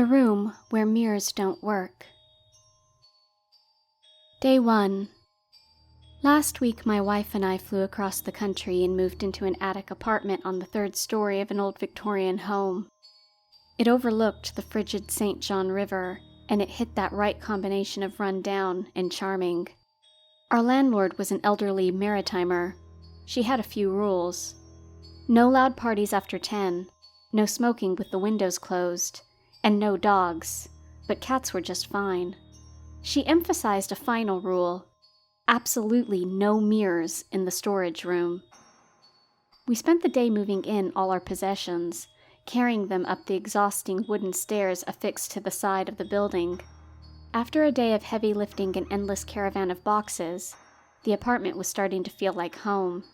The room where mirrors don't work. Day 1. Last week, my wife and I flew across the country and moved into an attic apartment on the 3rd story of an old Victorian home. It overlooked the frigid St. John River, and it hit that right combination of run-down and charming. Our landlord was an elderly maritimer. She had a few rules. No loud parties after 10, no smoking with the windows closed, and no dogs, but cats were just fine. She emphasized a final rule: absolutely no mirrors in the storage room. We spent the day moving in all our possessions, carrying them up the exhausting wooden stairs affixed to the side of the building. After a day of heavy lifting and endless caravan of boxes, the apartment was starting to feel like home.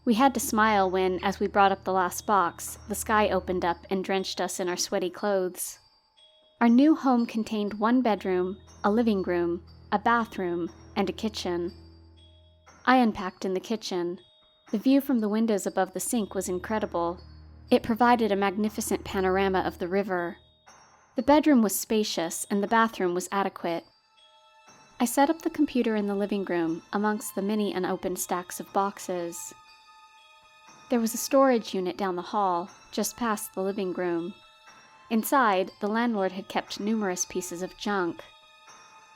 We had to smile when, as we brought up the last box, the sky opened up and drenched us in our sweaty clothes. Our new home contained 1 bedroom, a living room, a bathroom, and a kitchen. I unpacked in the kitchen. The view from the windows above the sink was incredible. It provided a magnificent panorama of the river. The bedroom was spacious, and the bathroom was adequate. I set up the computer in the living room, amongst the many unopened stacks of boxes. There was a storage unit down the hall, just past the living room. Inside, the landlord had kept numerous pieces of junk.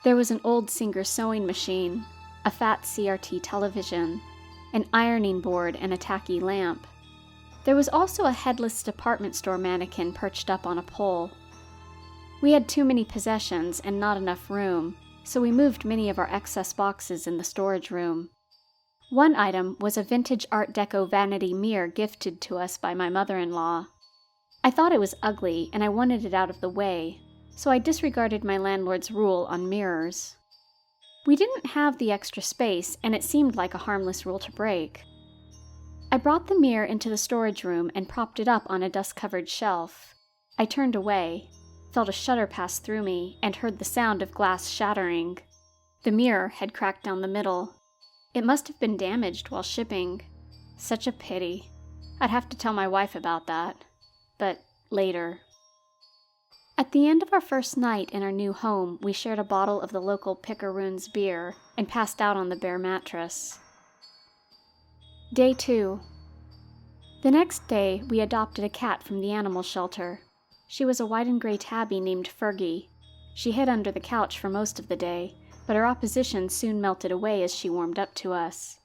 There was an old Singer sewing machine, a fat CRT television, an ironing board, and a tacky lamp. There was also a headless department store mannequin perched up on a pole. We had too many possessions and not enough room, so we moved many of our excess boxes in the storage room. One item was a vintage Art Deco vanity mirror gifted to us by my mother-in-law. I thought it was ugly, and I wanted it out of the way, so I disregarded my landlord's rule on mirrors. We didn't have the extra space, and it seemed like a harmless rule to break. I brought the mirror into the storage room and propped it up on a dust-covered shelf. I turned away, felt a shudder pass through me, and heard the sound of glass shattering. The mirror had cracked down the middle. It must have been damaged while shipping. Such a pity. I'd have to tell my wife about that. But later. At the end of our first night in our new home, we shared a bottle of the local Pickeroons beer and passed out on the bare mattress. Day 2. The next day, we adopted a cat from the animal shelter. She was a white and gray tabby named Fergie. She hid under the couch for most of the day, but her opposition soon melted away as she warmed up to us.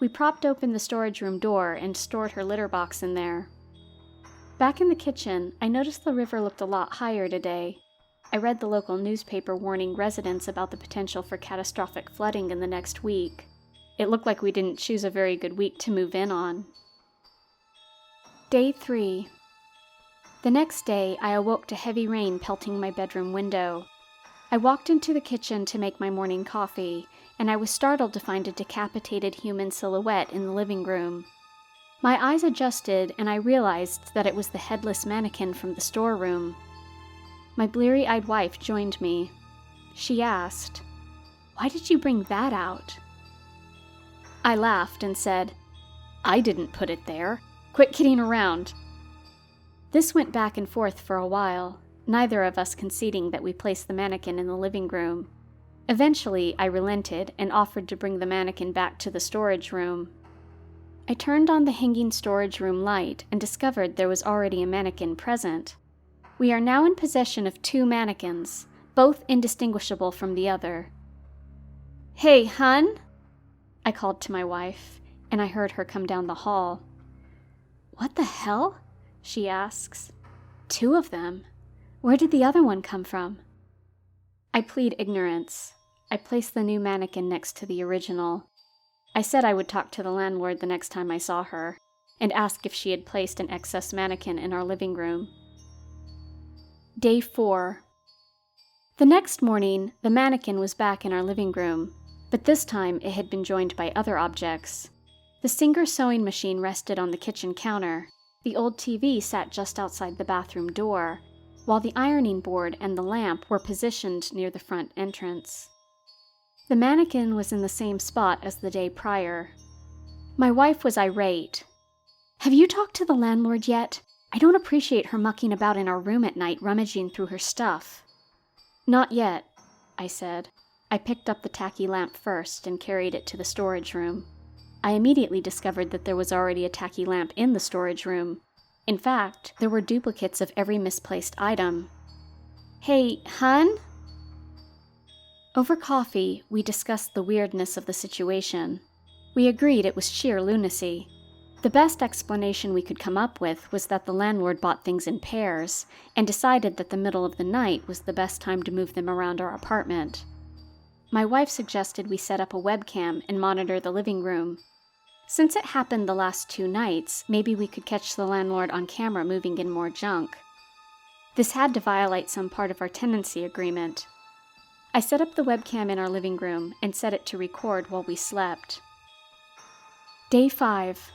We propped open the storage room door and stored her litter box in there. Back in the kitchen, I noticed the river looked a lot higher today. I read the local newspaper warning residents about the potential for catastrophic flooding in the next week. It looked like we didn't choose a very good week to move in on. Day 3. The next day, I awoke to heavy rain pelting my bedroom window. I walked into the kitchen to make my morning coffee, and I was startled to find a decapitated human silhouette in the living room. My eyes adjusted, and I realized that it was the headless mannequin from the storeroom. My bleary-eyed wife joined me. She asked, "Why did you bring that out?" I laughed and said, "I didn't put it there. Quit kidding around." This went back and forth for a while, neither of us conceding that we placed the mannequin in the living room. Eventually, I relented and offered to bring the mannequin back to the storage room. I turned on the hanging storage room light and discovered there was already a mannequin present. We are now in possession of 2 mannequins, both indistinguishable from the other. "Hey, hun?" I called to my wife, and I heard her come down the hall. "What the hell?" she asks. "2 of them? Where did the other one come from?" I plead ignorance. I placed the new mannequin next to the original. I said I would talk to the landlord the next time I saw her, and ask if she had placed an excess mannequin in our living room. Day 4. The next morning, the mannequin was back in our living room, but this time it had been joined by other objects. The Singer sewing machine rested on the kitchen counter. The old TV sat just outside the bathroom door, while the ironing board and the lamp were positioned near the front entrance. The mannequin was in the same spot as the day prior. My wife was irate. "Have you talked to the landlord yet? I don't appreciate her mucking about in our room at night, rummaging through her stuff." "Not yet," I said. I picked up the tacky lamp first and carried it to the storage room. I immediately discovered that there was already a tacky lamp in the storage room. In fact, there were duplicates of every misplaced item. "Hey, hun?" Over coffee, we discussed the weirdness of the situation. We agreed it was sheer lunacy. The best explanation we could come up with was that the landlord bought things in pairs and decided that the middle of the night was the best time to move them around our apartment. My wife suggested we set up a webcam and monitor the living room. Since it happened the last 2 nights, maybe we could catch the landlord on camera moving in more junk. This had to violate some part of our tenancy agreement. I set up the webcam in our living room and set it to record while we slept. Day 5.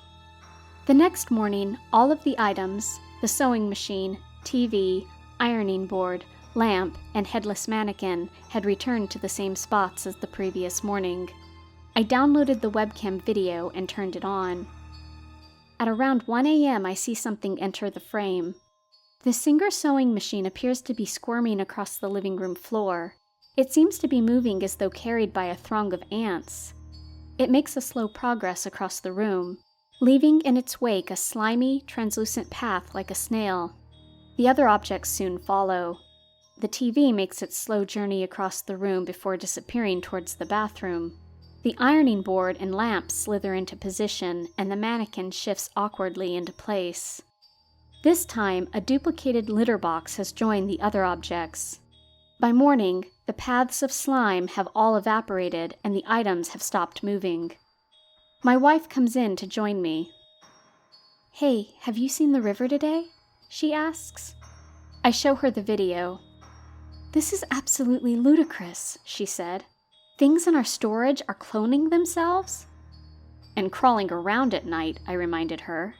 The next morning, all of the items, the sewing machine, TV, ironing board, lamp, and headless mannequin, had returned to the same spots as the previous morning. I downloaded the webcam video and turned it on. At around 1 a.m., I see something enter the frame. The Singer sewing machine appears to be squirming across the living room floor. It seems to be moving as though carried by a throng of ants. It makes a slow progress across the room, leaving in its wake a slimy, translucent path like a snail. The other objects soon follow. The TV makes its slow journey across the room before disappearing towards the bathroom. The ironing board and lamp slither into position, and the mannequin shifts awkwardly into place. This time, a duplicated litter box has joined the other objects. By morning, the paths of slime have all evaporated and the items have stopped moving. My wife comes in to join me. "Hey, have you seen the river today?" she asks. I show her the video. "This is absolutely ludicrous," she said. "Things in our storage are cloning themselves?" "And crawling around at night," I reminded her.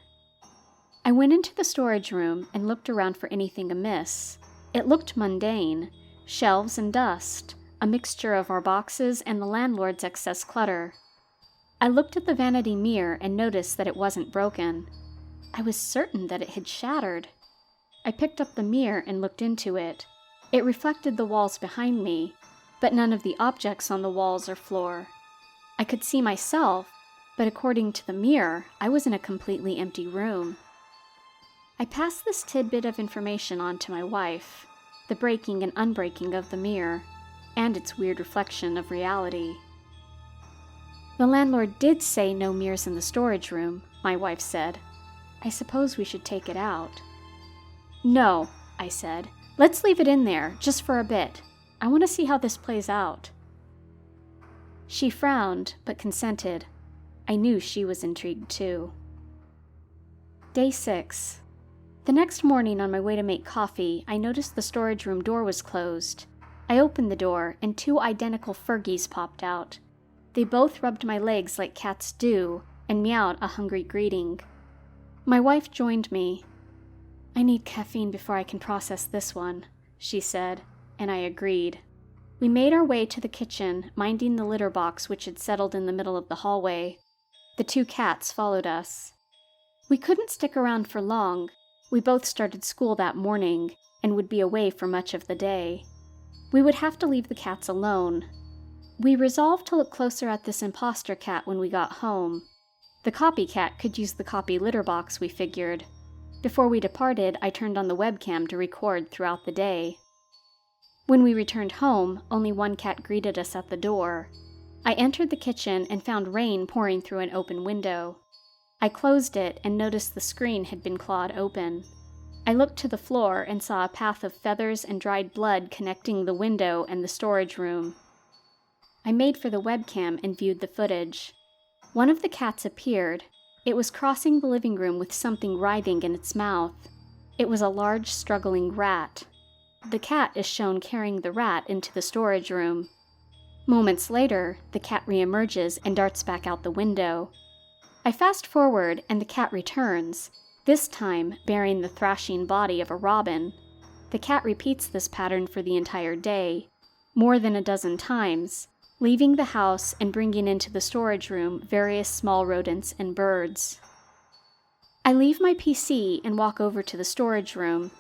I went into the storage room and looked around for anything amiss. It looked mundane. Shelves and dust, a mixture of our boxes and the landlord's excess clutter. I looked at the vanity mirror and noticed that it wasn't broken. I was certain that it had shattered. I picked up the mirror and looked into it. It reflected the walls behind me, but none of the objects on the walls or floor. I could see myself, but according to the mirror, I was in a completely empty room. I passed this tidbit of information on to my wife, the breaking and unbreaking of the mirror, and its weird reflection of reality. "The landlord did say no mirrors in the storage room," my wife said. "I suppose we should take it out." "No," I said. "Let's leave it in there, just for a bit. I want to see how this plays out." She frowned, but consented. I knew she was intrigued too. Day 6. The next morning on my way to make coffee, I noticed the storage room door was closed. I opened the door, and 2 identical Fergies popped out. They both rubbed my legs like cats do, and meowed a hungry greeting. My wife joined me. "I need caffeine before I can process this one," she said, and I agreed. We made our way to the kitchen, minding the litter box which had settled in the middle of the hallway. The 2 cats followed us. We couldn't stick around for long. We both started school that morning, and would be away for much of the day. We would have to leave the cats alone. We resolved to look closer at this imposter cat when we got home. The copycat could use the copy litter box, we figured. Before we departed, I turned on the webcam to record throughout the day. When we returned home, only 1 cat greeted us at the door. I entered the kitchen and found rain pouring through an open window. I closed it and noticed the screen had been clawed open. I looked to the floor and saw a path of feathers and dried blood connecting the window and the storage room. I made for the webcam and viewed the footage. One of the cats appeared. It was crossing the living room with something writhing in its mouth. It was a large, struggling rat. The cat is shown carrying the rat into the storage room. Moments later, the cat reemerges and darts back out the window. I fast forward and the cat returns, this time bearing the thrashing body of a robin. The cat repeats this pattern for the entire day, more than a dozen times, leaving the house and bringing into the storage room various small rodents and birds. I leave my PC and walk over to the storage room.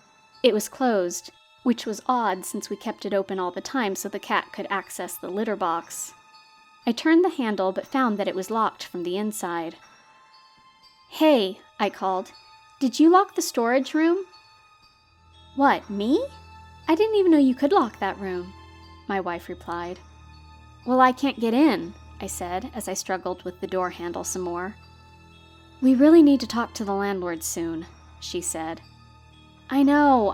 It was closed, which was odd since we kept it open all the time so the cat could access the litter box. I turned the handle but found that it was locked from the inside. "Hey," I called. "Did you lock the storage room?" "What, me? I didn't even know you could lock that room," my wife replied. "Well, I can't get in," I said as I struggled with the door handle some more. "We really need to talk to the landlord soon," she said. I know,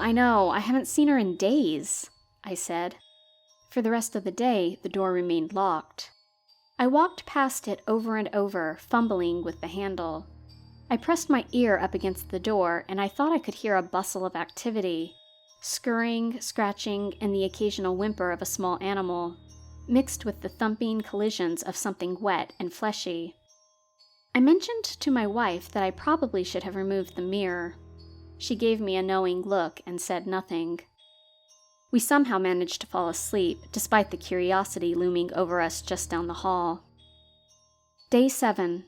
I haven't seen her in days," I said. For the rest of the day, the door remained locked. I walked past it over and over, fumbling with the handle. I pressed my ear up against the door, and I thought I could hear a bustle of activity, scurrying, scratching, and the occasional whimper of a small animal, mixed with the thumping collisions of something wet and fleshy. I mentioned to my wife that I probably should have removed the mirror. She gave me a knowing look and said nothing. We somehow managed to fall asleep, despite the curiosity looming over us just down the hall. Day 7.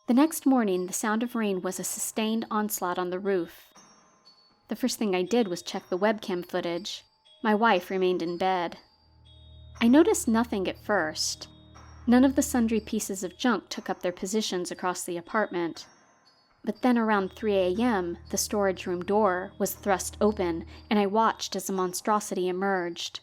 The next morning, the sound of rain was a sustained onslaught on the roof. The first thing I did was check the webcam footage. My wife remained in bed. I noticed nothing at first. None of the sundry pieces of junk took up their positions across the apartment. But then around 3 a.m., the storage room door was thrust open, and I watched as a monstrosity emerged.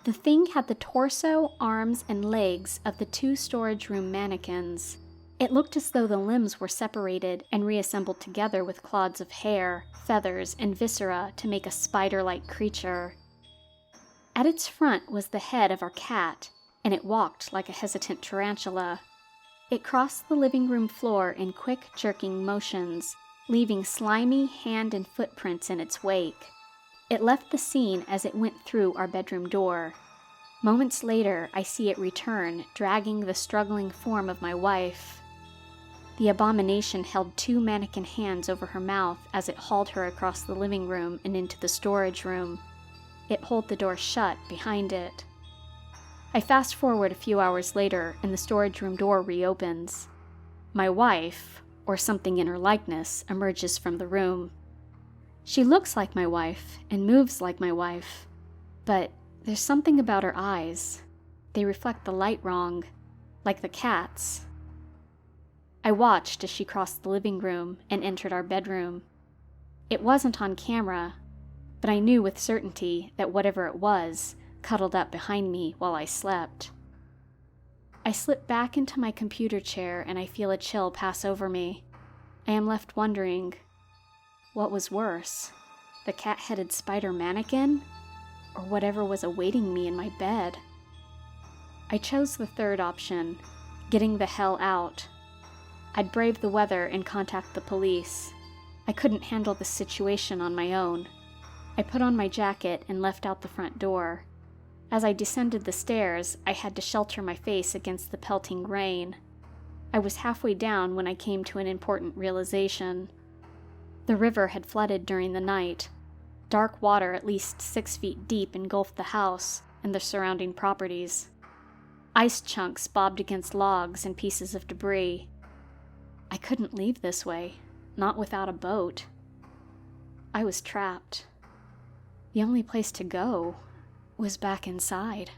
The thing had the torso, arms, and legs of the 2 storage room mannequins. It looked as though the limbs were separated and reassembled together with clods of hair, feathers, and viscera to make a spider-like creature. At its front was the head of our cat, and it walked like a hesitant tarantula. It crossed the living room floor in quick, jerking motions, leaving slimy hand and footprints in its wake. It left the scene as it went through our bedroom door. Moments later, I see it return, dragging the struggling form of my wife. The abomination held 2 mannequin hands over her mouth as it hauled her across the living room and into the storage room. It pulled the door shut behind it. I fast forward a few hours later, and the storage room door reopens. My wife, or something in her likeness, emerges from the room. She looks like my wife and moves like my wife, but there's something about her eyes. They reflect the light wrong, like the cat's. I watched as she crossed the living room and entered our bedroom. It wasn't on camera, but I knew with certainty that whatever it was cuddled up behind me while I slept. I slip back into my computer chair and I feel a chill pass over me. I am left wondering, what was worse, the cat-headed spider mannequin, or whatever was awaiting me in my bed? I chose the third option, getting the hell out. I'd brave the weather and contact the police. I couldn't handle the situation on my own. I put on my jacket and left out the front door. As I descended the stairs, I had to shelter my face against the pelting rain. I was halfway down when I came to an important realization. The river had flooded during the night. Dark water at least 6 feet deep engulfed the house and the surrounding properties. Ice chunks bobbed against logs and pieces of debris. I couldn't leave this way, not without a boat. I was trapped. The only place to go was back inside.